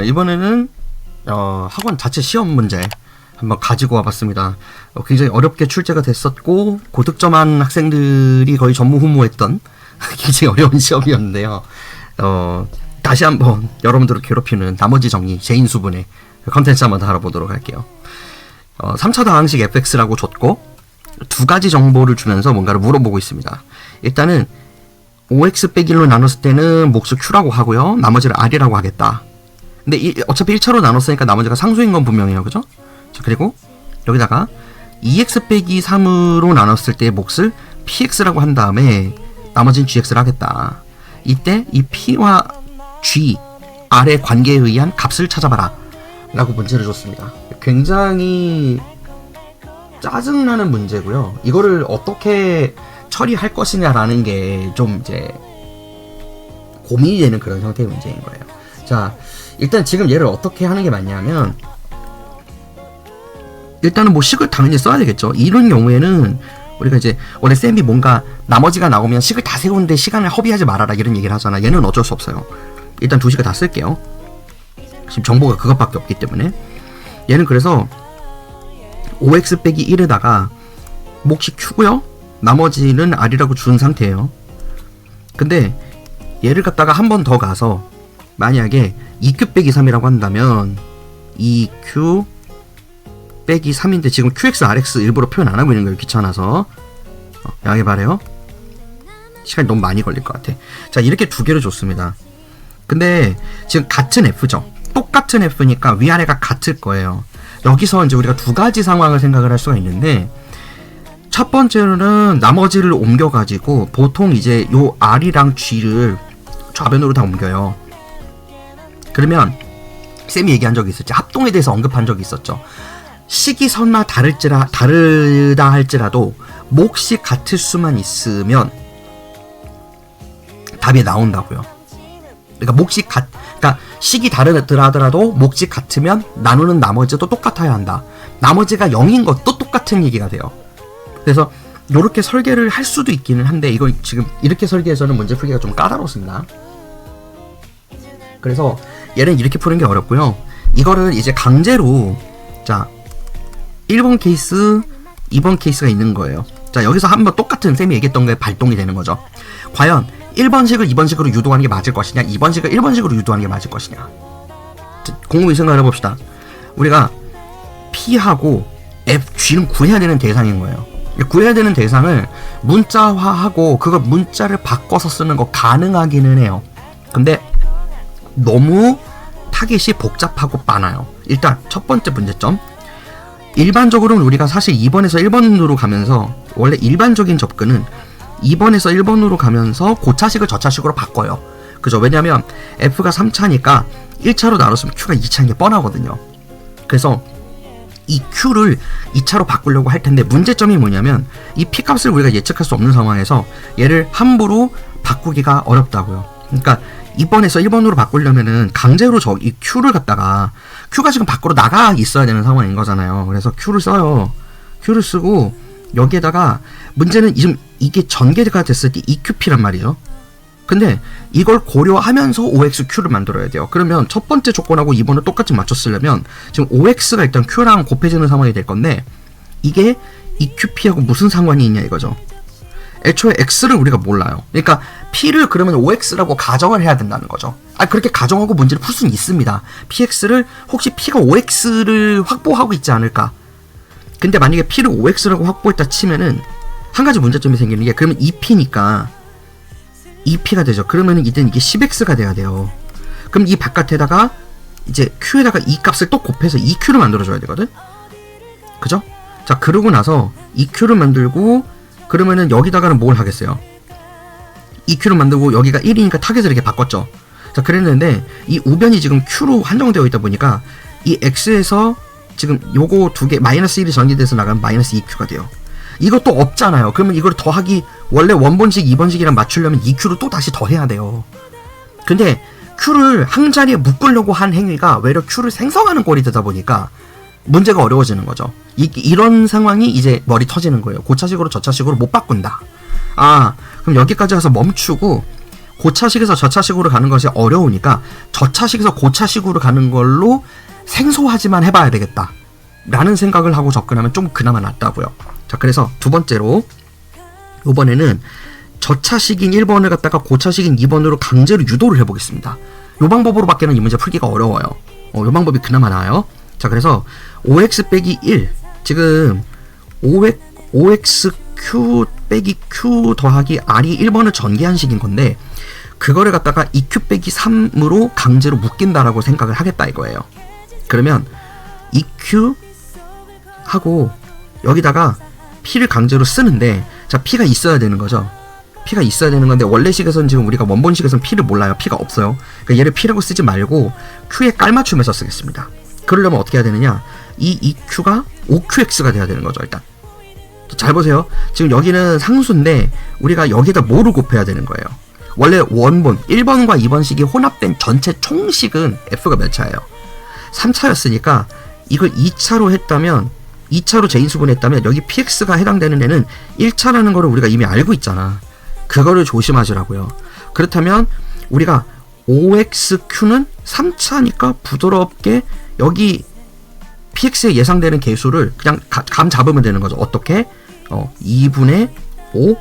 이번에는 학원 자체 시험 문제 한번 가지고 와봤습니다. 굉장히 어렵게 출제가 됐었고 고득점한 학생들이 거의 전무후무했던 굉장히 어려운 시험이었는데요. 다시 한번 여러분들을 괴롭히는 나머지 정리 재인수분의 컨텐츠 한번 다뤄보도록 할게요. 3차 다항식 fx라고 줬고 두 가지 정보를 주면서 뭔가를 물어보고 있습니다. 일단은 5x 빼기 1로 나눴을 때는 몫을 q라고 하고요. 나머지를 r이라고 하겠다. 근데 어차피 1차로 나눴으니까 나머지가 상수인 건 분명해요. 그죠? 자, 그리고 여기다가 2x 빼기 3으로 나눴을 때의 몫을 px라고 한 다음에 나머지는 gx를 하겠다. 이때 이 p와 g, r의 관계에 의한 값을 찾아봐라 라고 문제를 줬습니다. 굉장히 짜증나는 문제고요. 이거를 어떻게 처리할 것이냐라는 게 좀 이제 고민이 되는 그런 형태의 문제인 거예요. 자, 일단 지금 얘를 어떻게 하는 게 맞냐면 일단은 뭐 식을 당연히 써야 되겠죠. 이런 경우에는 우리가 이제 원래 쌤이 뭔가 나머지가 나오면 식을 다 세우는데 시간을 허비하지 말아라 이런 얘기를 하잖아. 얘는 어쩔 수 없어요. 일단 두 식을 다 쓸게요. 지금 정보가 그것밖에 없기 때문에. 얘는 그래서 5x 빼기 1에다가 몫이 q고요. 나머지는 r이라고 준 상태예요. 근데 얘를 갖다가 한 번 더 가서 만약에 2q 빼기 3이라고 한다면 2q 빼기 3인데 지금 qx, rx 일부러 표현 안 하고 있는 거예요. 귀찮아서. 양해 바래요. 시간이 너무 많이 걸릴 것 같아. 자, 이렇게 두 개를 줬습니다. 근데 지금 같은 f죠. 똑같은 f니까 위아래가 같을 거예요. 여기서 이제 우리가 두 가지 상황을 생각을 할 수가 있는데 첫 번째로는 나머지를 옮겨가지고 보통 이제 요 r이랑 g를 좌변으로 다 옮겨요. 그러면 쌤이 얘기한 적이 있었지. 합동에 대해서 언급한 적이 있었죠. 식이 설마 다르다 할지라도 몫이 같을 수만 있으면 답이 나온다고요. 그러니까 그러니까 식이 다르더라 하더라도 몫이 같으면 나누는 나머지도 똑같아야 한다. 나머지가 0인 것도 똑같은 얘기가 돼요. 그래서 이렇게 설계를 할 수도 있기는 한데 이거 지금 이렇게 설계해서는 문제 풀기가 좀 까다롭습니다. 그래서 얘는 이렇게 푸는 게 어렵고요. 이거를 이제 강제로 자 1번 케이스, 2번 케이스가 있는 거예요. 자, 여기서 한번 똑같은 쌤이 얘기했던 게 발동이 되는 거죠. 과연 1번식을 2번식으로 유도하는 게 맞을 것이냐, 2번식을 1번식으로 유도하는 게 맞을 것이냐. 곰곰이 생각을 해봅시다. 우리가 P하고 F, G는 구해야 되는 대상인 거예요. 구해야 되는 대상을 문자화하고 그걸 문자를 바꿔서 쓰는 거 가능하기는 해요. 근데 너무 타깃이 복잡하고 많아요. 일단 첫 번째 문제점. 일반적으로는 우리가 사실 2번에서 1번으로 가면서 원래 일반적인 접근은 2번에서 1번으로 가면서 고차식을 저차식으로 바꿔요. 그죠? 왜냐면 F가 3차니까 1차로 나눴으면 Q가 2차인 게 뻔하거든요. 그래서 이 Q를 2차로 바꾸려고 할 텐데 문제점이 뭐냐면 이 P값을 우리가 예측할 수 없는 상황에서 얘를 함부로 바꾸기가 어렵다고요. 그러니까 2번에서 1번으로 바꾸려면은 강제로 이 Q를 갖다가 Q가 지금 밖으로 나가 있어야 되는 상황인 거잖아요. 그래서 Q를 써요. Q를 쓰고 여기에다가 문제는 지금 이게 전개가 됐을 때 EQP란 말이죠. 근데 이걸 고려하면서 OXQ를 만들어야 돼요. 그러면 첫 번째 조건하고 2번을 똑같이 맞췄으려면 지금 OX가 일단 Q랑 곱해지는 상황이 될 건데 이게 EQP하고 무슨 상관이 있냐 이거죠. 애초에 X를 우리가 몰라요. 그러니까 P를 그러면 OX라고 가정을 해야 된다는 거죠. 그렇게 가정하고 문제를 풀 수는 있습니다. PX를 혹시 P가 OX를 확보하고 있지 않을까. 근데 만약에 P를 OX라고 확보했다 치면은 한 가지 문제점이 생기는 게 그러면 2P니까 2P가 되죠. 그러면은 이때는 이게 10X가 돼야 돼요. 그럼 이 바깥에다가 이제 Q에다가 이 값을 또 곱해서 2Q를 만들어줘야 되거든. 그죠? 자, 그러고 나서 2Q를 만들고 그러면은 여기다가는 뭘 하겠어요? 2Q를 만들고 여기가 1이니까 타겟을 이렇게 바꿨죠. 자, 그랬는데 이 우변이 지금 Q로 한정되어 있다 보니까 이 X에서 지금 요거 두 개 마이너스 1이 전개돼서 나가면 마이너스 2Q가 돼요. 이것도 없잖아요. 그러면 이걸 더하기 원래 원본식 2번식이랑 맞추려면 2Q를 또 다시 더해야 돼요. 근데 Q를 한 자리에 묶으려고 한 행위가 외려 Q를 생성하는 꼴이 되다 보니까 문제가 어려워지는 거죠. 이런 상황이 이제 머리 터지는 거예요. 고차식으로 저차식으로 못 바꾼다. 아, 그럼 여기까지 와서 멈추고 고차식에서 저차식으로 가는 것이 어려우니까 저차식에서 고차식으로 가는 걸로 생소하지만 해봐야 되겠다 라는 생각을 하고 접근하면 좀 그나마 낫다고요. 자, 그래서 두 번째로 이번에는 저차식인 1번을 갖다가 고차식인 2번으로 강제로 유도를 해보겠습니다. 이 방법으로 밖에는 이 문제 풀기가 어려워요. 이 방법이 그나마 나아요. 자, 그래서 5x 빼기 1, 지금 5xq 빼기 q 더하기 r이 1번을 전개한 식인 건데 그거를 갖다가 2q 빼기 3으로 강제로 묶인다라고 생각을 하겠다 이거예요. 그러면 2q 하고 여기다가 p를 강제로 쓰는데, 자, p가 있어야 되는 거죠. p가 있어야 되는 건데 원래 식에서는 지금 우리가 원본식에서는 p를 몰라요. p가 없어요. 그러니까 얘를 p라고 쓰지 말고 q에 깔맞춤해서 쓰겠습니다. 그러려면 어떻게 해야 되느냐, 이 2q가 5qx가 돼야 되는 거죠. 일단 잘 보세요. 지금 여기는 상수인데 우리가 여기다 뭐를 곱해야 되는 거예요. 원래 원본 1번과 2번식이 혼합된 전체 총식은 f가 몇 차예요? 3차였으니까 이걸 2차로 했다면, 2차로 재인수분했다면 여기 px가 해당되는 애는 1차라는 거를 우리가 이미 알고 있잖아. 그거를 조심하시라고요. 그렇다면 우리가 5xq는 3차니까 부드럽게 여기 px에 예상되는 개수를 그냥 감 잡으면 되는 거죠. 어떻게? 2분의 5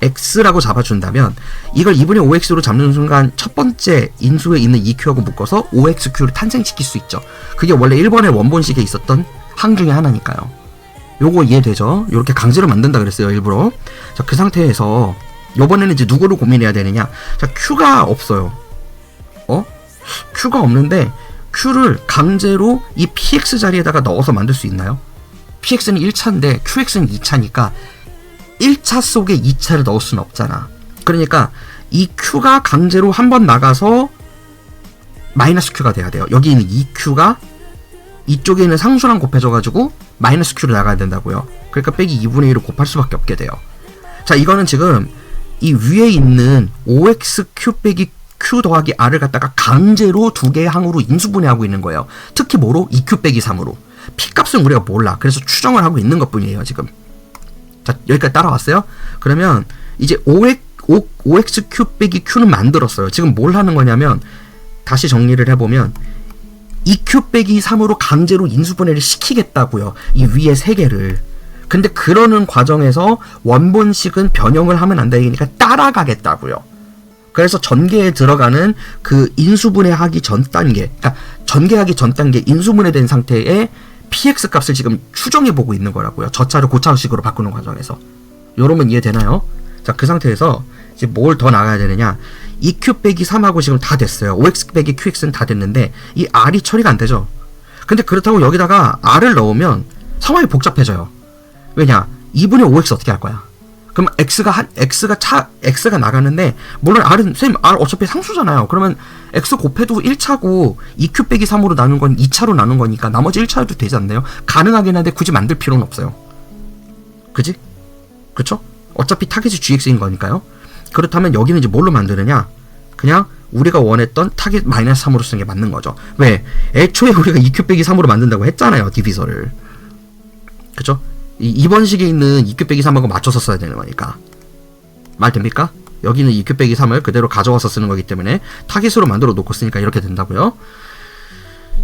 x라고 잡아준다면 이걸 2분의 5x로 잡는 순간 첫 번째 인수에 있는 2q하고 묶어서 5xq를 탄생시킬 수 있죠. 그게 원래 1번의 원본식에 있었던 항 중에 하나니까요. 요거 이해되죠? 요렇게 강제로 만든다 그랬어요, 일부러. 자, 그 상태에서 요번에는 이제 누구를 고민해야 되느냐. 자, q가 없어요. q가 없는데 q를 강제로 이 px 자리에다가 넣어서 만들 수 있나요? px는 1차인데 qx는 2차니까 1차 속에 2차를 넣을 수는 없잖아. 그러니까 이 q가 강제로 한번 나가서 마이너스 q가 돼야 돼요. 여기 있는 이 q가 이쪽에 있는 상수랑 곱해져가지고 마이너스 q로 나가야 된다고요. 그러니까 빼기 2분의 1을 곱할 수밖에 없게 돼요. 자, 이거는 지금 이 위에 있는 5xq 빼기 q 더하기 r을 갖다가 강제로 두 개의 항으로 인수분해하고 있는 거예요. 특히 뭐로? 2q 빼기 3으로. p값은 우리가 몰라. 그래서 추정을 하고 있는 것 뿐이에요, 지금. 자, 여기까지 따라왔어요? 그러면 이제 5xq 빼기 q는 만들었어요. 지금 뭘 하는 거냐면, 다시 정리를 해보면 2q 빼기 3으로 강제로 인수분해를 시키겠다고요. 이 위에 세 개를. 근데 그러는 과정에서 원본식은 변형을 하면 안 되니까 따라가겠다고요. 그래서 전개에 들어가는 그 인수분해하기 전 단계, 그러니까 전개하기 전 단계 인수분해된 상태의 px 값을 지금 추정해보고 있는 거라고요. 저차를 고차식으로 바꾸는 과정에서. 요러면 이해되나요? 자, 그 상태에서 이제 뭘 더 나가야 되느냐. 2q 빼기 3하고 지금 다 됐어요. 5x 빼기 qx는 다 됐는데 이 r이 처리가 안 되죠. 근데 그렇다고 여기다가 r을 넣으면 상황이 복잡해져요. 왜냐? 2분의 5x 어떻게 할 거야? 그럼 x가 나가는데, 물론 r은 쌤 r 어차피 상수잖아요. 그러면 x 곱해도 1차고 2q 빼기 3으로 나눈 건 2차로 나눈 거니까 나머지 1차여도 되지 않나요? 가능하긴 한데 굳이 만들 필요는 없어요. 그지? 그쵸? 어차피 타겟이 gx인 거니까요. 그렇다면 여기는 이제 뭘로 만드느냐? 그냥 우리가 원했던 타겟 마이너스 3으로 쓰는 게 맞는 거죠. 왜? 애초에 우리가 2q 빼기 3으로 만든다고 했잖아요, 디비저를. 그쵸? 이번 식에 있는 2q 빼기 3하고 맞춰서 써야 되는 거니까. 말 됩니까? 여기는 2q 빼기 3을 그대로 가져와서 쓰는 거기 때문에 타겟으로 만들어 놓고 쓰니까 이렇게 된다고요.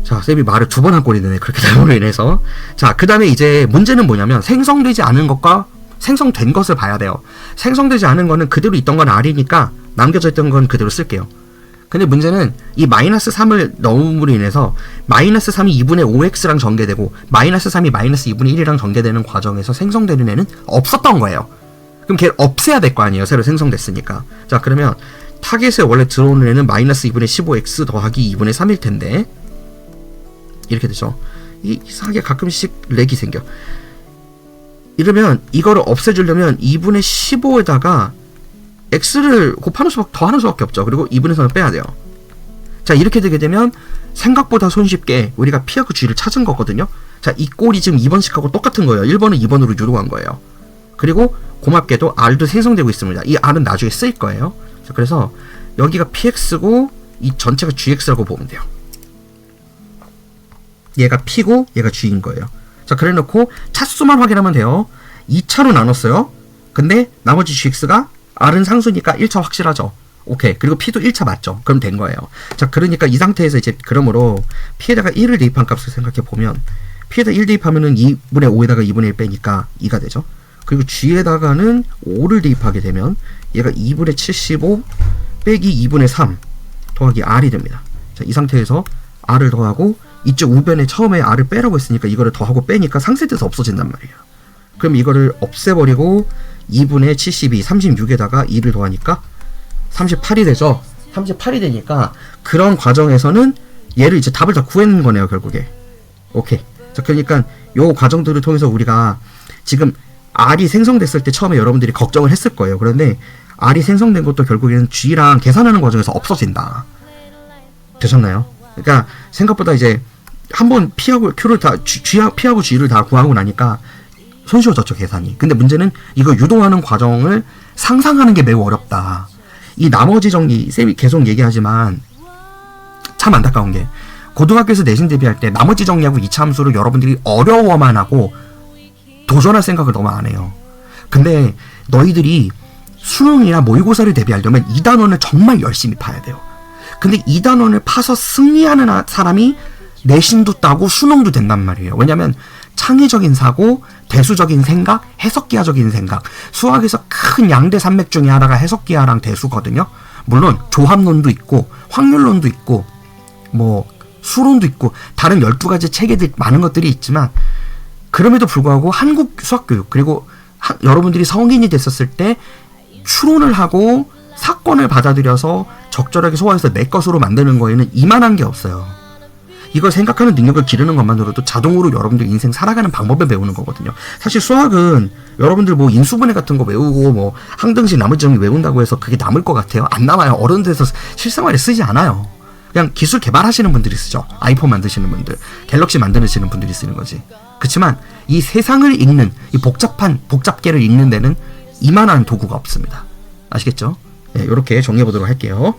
자, 쌤이 말을 두 번 한 꼴이 되네. 그렇게 되므로 인해서. 자, 그 다음에 이제 문제는 뭐냐면 생성되지 않은 것과 생성된 것을 봐야 돼요. 생성되지 않은 거는 그대로 있던 건 R이니까 남겨져 있던 건 그대로 쓸게요. 근데 문제는 이 마이너스 3을 넣음으로 인해서 마이너스 3이 2분의 5x랑 전개되고 마이너스 3이 마이너스 2분의 1이랑 전개되는 과정에서 생성되는 애는 없었던 거예요. 그럼 걔를 없애야 될 거 아니에요. 새로 생성됐으니까. 자, 그러면 타겟에 원래 들어오는 애는 마이너스 2분의 15x 더하기 2분의 3일 텐데 이렇게 되죠. 이상하게 가끔씩 렉이 생겨. 이러면 이거를 없애주려면 2분의 15에다가 x를 곱하는 수밖에, 더하는 수밖에 없죠. 그리고 2분의 3을 빼야 돼요. 자, 이렇게 되게 되면 생각보다 손쉽게 우리가 p하고 g를 찾은 거거든요. 자, 이 꼴이 지금 2번식하고 똑같은 거예요. 1번은 2번으로 유도한 거예요. 그리고 고맙게도 r도 생성되고 있습니다. 이 r은 나중에 쓸 거예요. 자, 그래서 여기가 px고 이 전체가 gx라고 보면 돼요. 얘가 P고 얘가 G인 거예요. 자, 그래 놓고 차수만 확인하면 돼요. 2차로 나눴어요. 근데 나머지 GX가 R은 상수니까 1차 확실하죠. 오케이. 그리고 P도 1차 맞죠. 그럼 된 거예요. 자, 그러니까 이 상태에서 이제 그러므로 P에다가 1을 대입한 값을 생각해 보면 P에다 1 대입하면은 2분의 5에다가 2분의 1 빼니까 2가 되죠. 그리고 G에다가는 5를 대입하게 되면 얘가 2분의 75 빼기 2분의 3 더하기 R이 됩니다. 자, 이 상태에서 R을 더하고 이쪽 우변에 처음에 R을 빼라고 했으니까 이거를 더하고 빼니까 상쇄돼서 없어진단 말이에요. 그럼 이거를 없애버리고 2분의 72, 36에다가 2를 더하니까 38이 되죠. 38이 되니까 그런 과정에서는 얘를 이제 답을 다 구해낸 거네요, 결국에. 오케이. 자, 그러니까 요 과정들을 통해서 우리가 지금 R이 생성됐을 때 처음에 여러분들이 걱정을 했을 거예요. 그런데 R이 생성된 것도 결국에는 G랑 계산하는 과정에서 없어진다. 되셨나요? 그러니까 생각보다 이제 한번 P하고 Q를 다 P하고 G를 다 구하고 나니까 손쉬워졌죠, 계산이. 근데 문제는 이거 유도하는 과정을 상상하는 게 매우 어렵다. 이 나머지 정리, 쌤이 계속 얘기하지만 참 안타까운 게 고등학교에서 내신 대비할 때 나머지 정리하고 2차 함수를 여러분들이 어려워만 하고 도전할 생각을 너무 안 해요. 근데 너희들이 수능이나 모의고사를 대비하려면 2단원을 정말 열심히 파야 돼요. 근데 2단원을 파서 승리하는 사람이 내신도 따고 수능도 된단 말이에요. 왜냐면 창의적인 사고, 대수적인 생각, 해석기하적인 생각. 수학에서 큰 양대 산맥 중에 하나가 해석기하랑 대수거든요. 물론 조합론도 있고 확률론도 있고 뭐 수론도 있고 다른 12가지 체계들 많은 것들이 있지만 그럼에도 불구하고 한국 수학교육 그리고 여러분들이 성인이 됐었을 때 추론을 하고 사건을 받아들여서 적절하게 소화해서 내 것으로 만드는 거에는 이만한 게 없어요. 이걸 생각하는 능력을 기르는 것만으로도 자동으로 여러분들 인생 살아가는 방법을 배우는 거거든요. 사실 수학은 여러분들 뭐 인수분해 같은 거 외우고 뭐 항등식 나머지 정리 외운다고 해서 그게 남을 것 같아요? 안 남아요. 어른들에서 실생활에 쓰지 않아요. 그냥 기술 개발하시는 분들이 쓰죠. 아이폰 만드시는 분들, 갤럭시 만드시는 분들이 쓰는 거지. 그렇지만 이 세상을 읽는, 이 복잡계를 읽는 데는 이만한 도구가 없습니다. 아시겠죠? 네, 이렇게 정리해보도록 할게요.